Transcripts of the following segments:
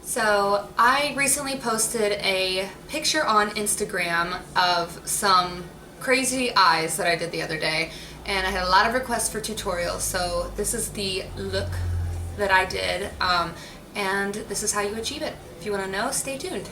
So I recently posted a picture on Instagram of some crazy eyes that I did the other day, and I had a lot of requests for tutorials, so this is the look that I did, and this is how you achieve it. If you want to know, stay tuned.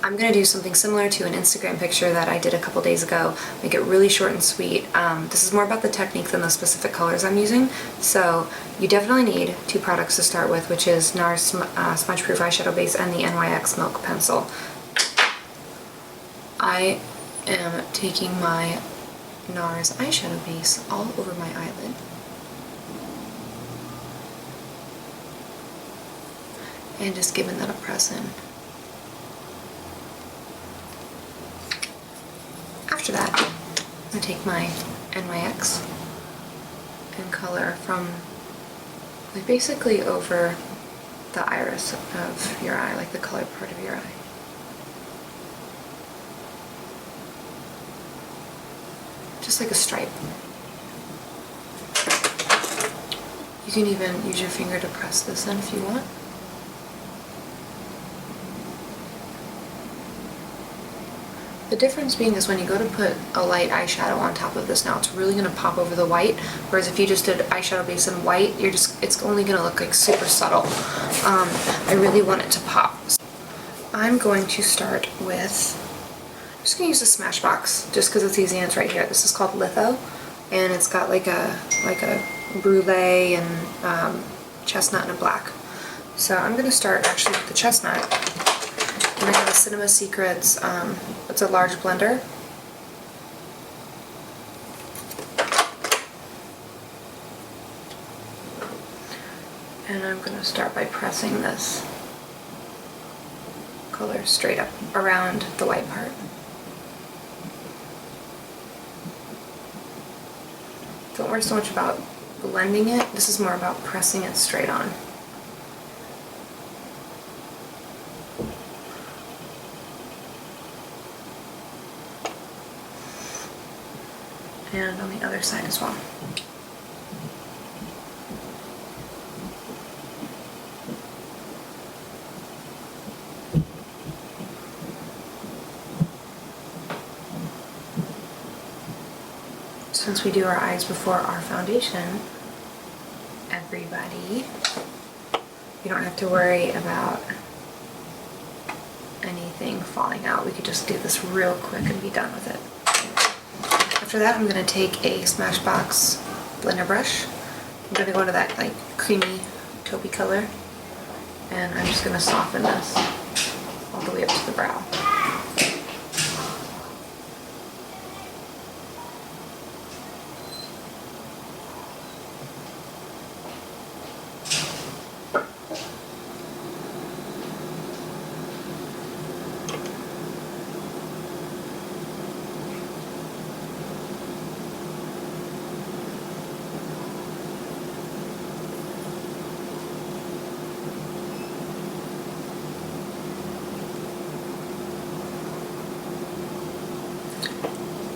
I'm going to do something similar to an Instagram picture that I did a couple days ago, make it really short and sweet. This is more about the technique than the specific colors I'm using, so you definitely need two products to start with, which is NARS Smudge Proof Eyeshadow Base and the NYX Milk Pencil. I am taking my NARS eyeshadow base all over my eyelid. And just giving that a press in. After that, I'm going to take my NYX and color from like basically over the iris of your eye, like the colored part of your eye. Just like a stripe. You can even use your finger to press this in if you want. The difference being is when you go to put a light eyeshadow on top of this now, it's really going to pop over the white, whereas if you just did eyeshadow base in white, it's only going to look like super subtle. I really want it to pop. I'm going to start with, I'm just going to use the Smashbox just because it's easy and it's right here. This is called Lithos, and it's got like a brulee and chestnut and a black. So I'm going to start actually with the chestnut. And I have a Cinema Secrets, it's a large blender. And I'm going to start by pressing this color straight up around the white part. Don't worry so much about blending it, this is more about pressing it straight on. And on the other side as well. Since we do our eyes before our foundation, everybody, you don't have to worry about anything falling out. We could just do this real quick and be done with it. After that, I'm going to take a Smashbox blender brush. I'm going to go into that like creamy taupey color, and I'm just going to soften this all the way up to the brow.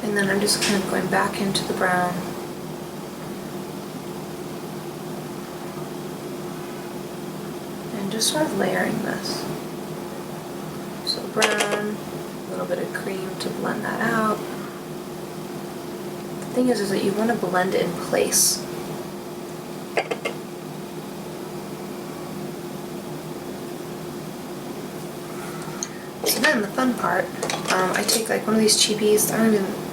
And then I'm just kind of going back into the brown. And just sort of layering this. So brown, a little bit of cream to blend that out. The thing is that you want to blend it in place. So then the fun part, I take like one of these cheapies,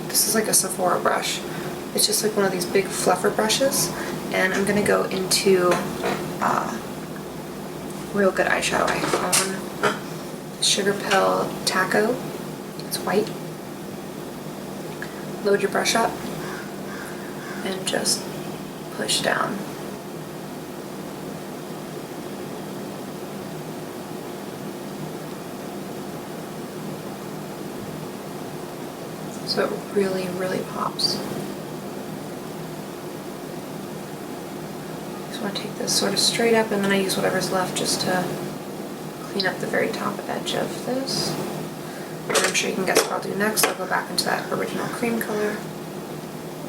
this is like a Sephora brush. It's just like one of these big fluffer brushes, and I'm going to go into real good eyeshadow. I own Sugarpill TAKO. It's white. Load your brush up and just push down. So it really, really pops. Just want to take this sort of straight up, and then I use whatever's left just to clean up the very top edge of this. And I'm sure you can guess what I'll do next. I'll go back into that original cream color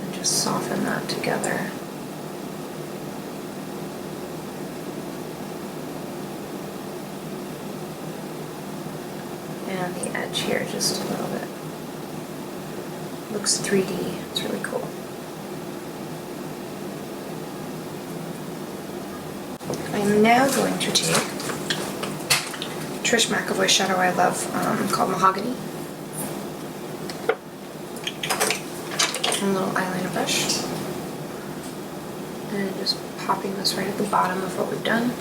and just soften that together. around the edge here just a little bit. Looks 3D, it's really cool. I'm now going to take Trish McEvoy shadow I love called Mahogany. And a little eyeliner brush. And just popping this right at the bottom of what we've done.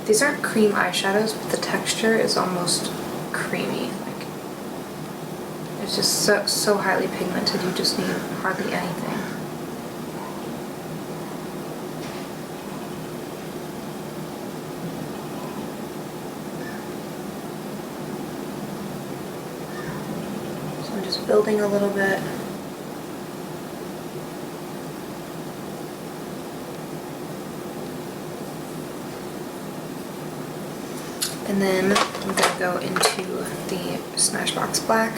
These aren't cream eyeshadows, but the texture is almost creamy. Like, it's just so highly pigmented, you just need hardly anything. So I'm just building a little bit. And then I'm going to go into the Smashbox Black.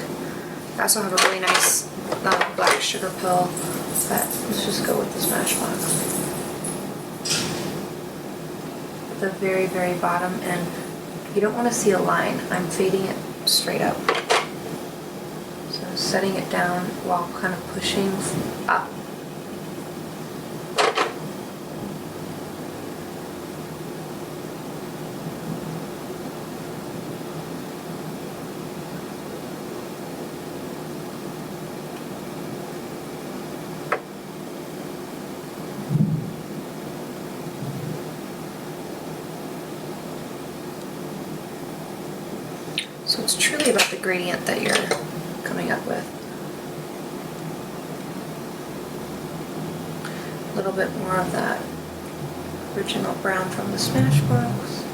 I also have a really nice black Sugarpill, but let's just go with the Smashbox. At the very, very bottom, and you don't want to see a line. I'm fading it straight up. So I'm setting it down while kind of pushing up. So it's truly about the gradient that you're coming up with. A little bit more of that original brown from the Smashbox.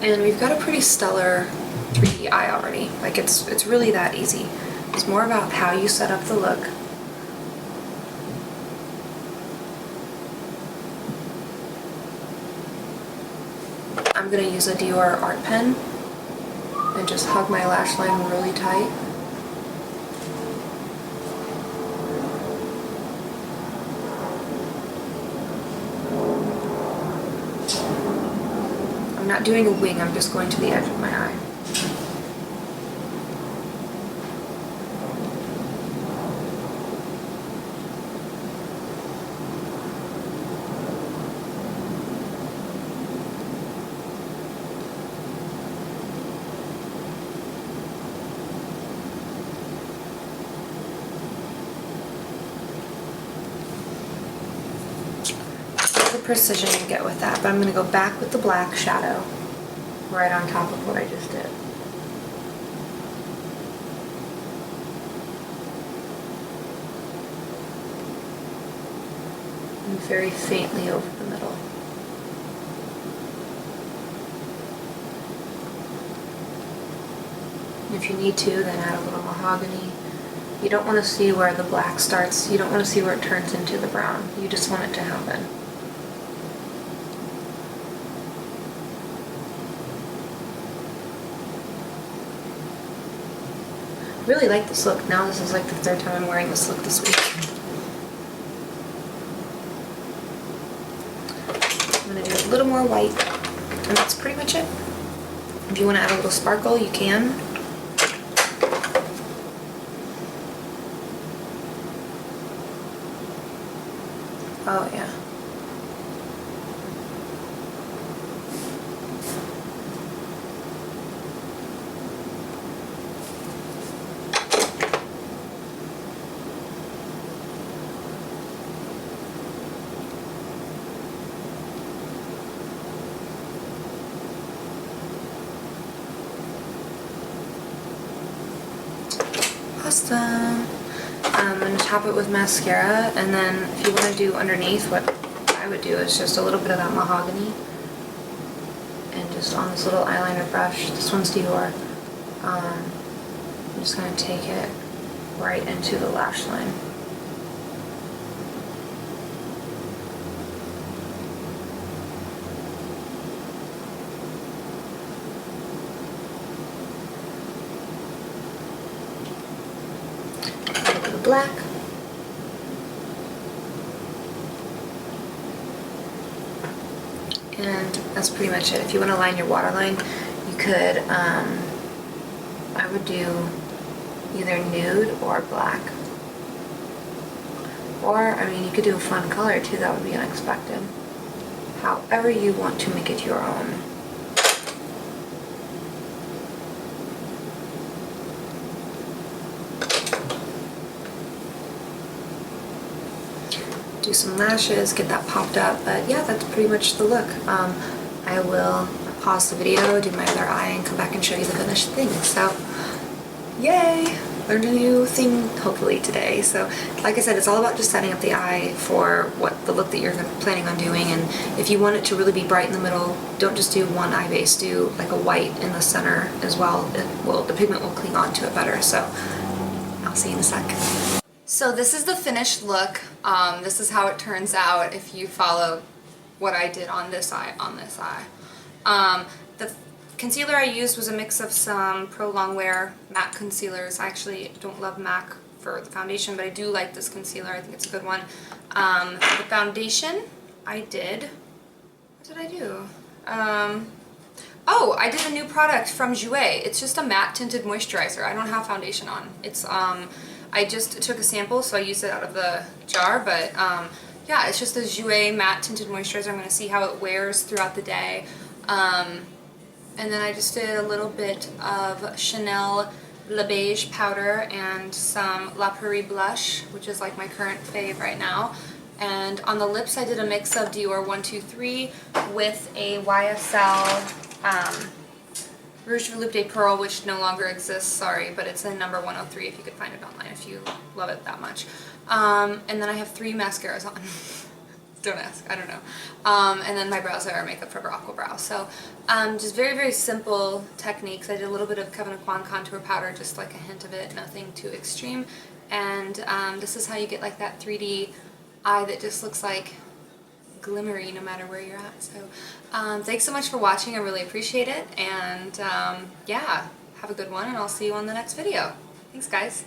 And we've got a pretty stellar 3D eye already. Like it's really that easy. It's more about how you set up the look. I'm going to use a Dior Art Pen and just hug my lash line really tight. I'm not doing a wing, I'm just going to the edge of my eye. Precision you get with that, but I'm going to go back with the black shadow right on top of what I just did. And very faintly over the middle. And if you need to, then add a little mahogany. You don't want to see where the black starts, you don't want to see where it turns into the brown, you just want it to happen. Really like this look. Now this is like the third time I'm wearing this look this week. I'm going to do a little more white, and that's pretty much it. If you want to add a little sparkle, you can. Oh yeah. Awesome. I'm going to top it with mascara, and then if you want to do underneath, what I would do is just a little bit of that mahogany, and just on this little eyeliner brush, this one's Dior, I'm just going to take it right into the lash line. Black. And that's pretty much it. If you want to line your waterline, you could, I would do either nude or black. Or, I mean, you could do a fun color too, that would be unexpected. However you want to make it your own. Do some lashes, get that popped up, but yeah, that's pretty much the look. I will pause the video, do my other eye, and come back and show you the finished thing. So, yay! Learned a new thing, hopefully, today. So, like I said, it's all about just setting up the eye for what the look that you're planning on doing, and if you want it to really be bright in the middle, don't just do one eye base, do like a white in the center as well. The pigment will cling on to it better, so I'll see you in a sec. So this is the finished look. This is how it turns out if you follow what I did on this eye, The concealer I used was a mix of some Pro Longwear matte concealers. I actually don't love MAC for the foundation, but I do like this concealer. I think it's a good one. The foundation I did, what did I do? Oh, I did a new product from Jouer. It's just a matte tinted moisturizer. I don't have foundation on. It's I just took a sample, so I used it out of the jar, but yeah, it's just a Jouer matte tinted moisturizer. I'm going to see how it wears throughout the day. And then I just did a little bit of Chanel Les Beiges powder and some Prarie Blush, which is like my current fave right now. And on the lips I did a mix of Dior 123 with a YSL Rouge Volupte Pearl, which no longer exists, sorry, but it's in number 103 if you could find it online if you love it that much. And then I have 3 mascaras on. Don't ask, I don't know. And then my brows are makeup for Aqua Brow. So just very, very simple techniques. I did a little bit of Kevyn contour powder, just like a hint of it, nothing too extreme. And this is how you get like that 3D eye that just looks like glimmery no matter where you're at. So thanks so much for watching, I really appreciate it. And yeah, have a good one, and I'll see you on the next video. Thanks guys.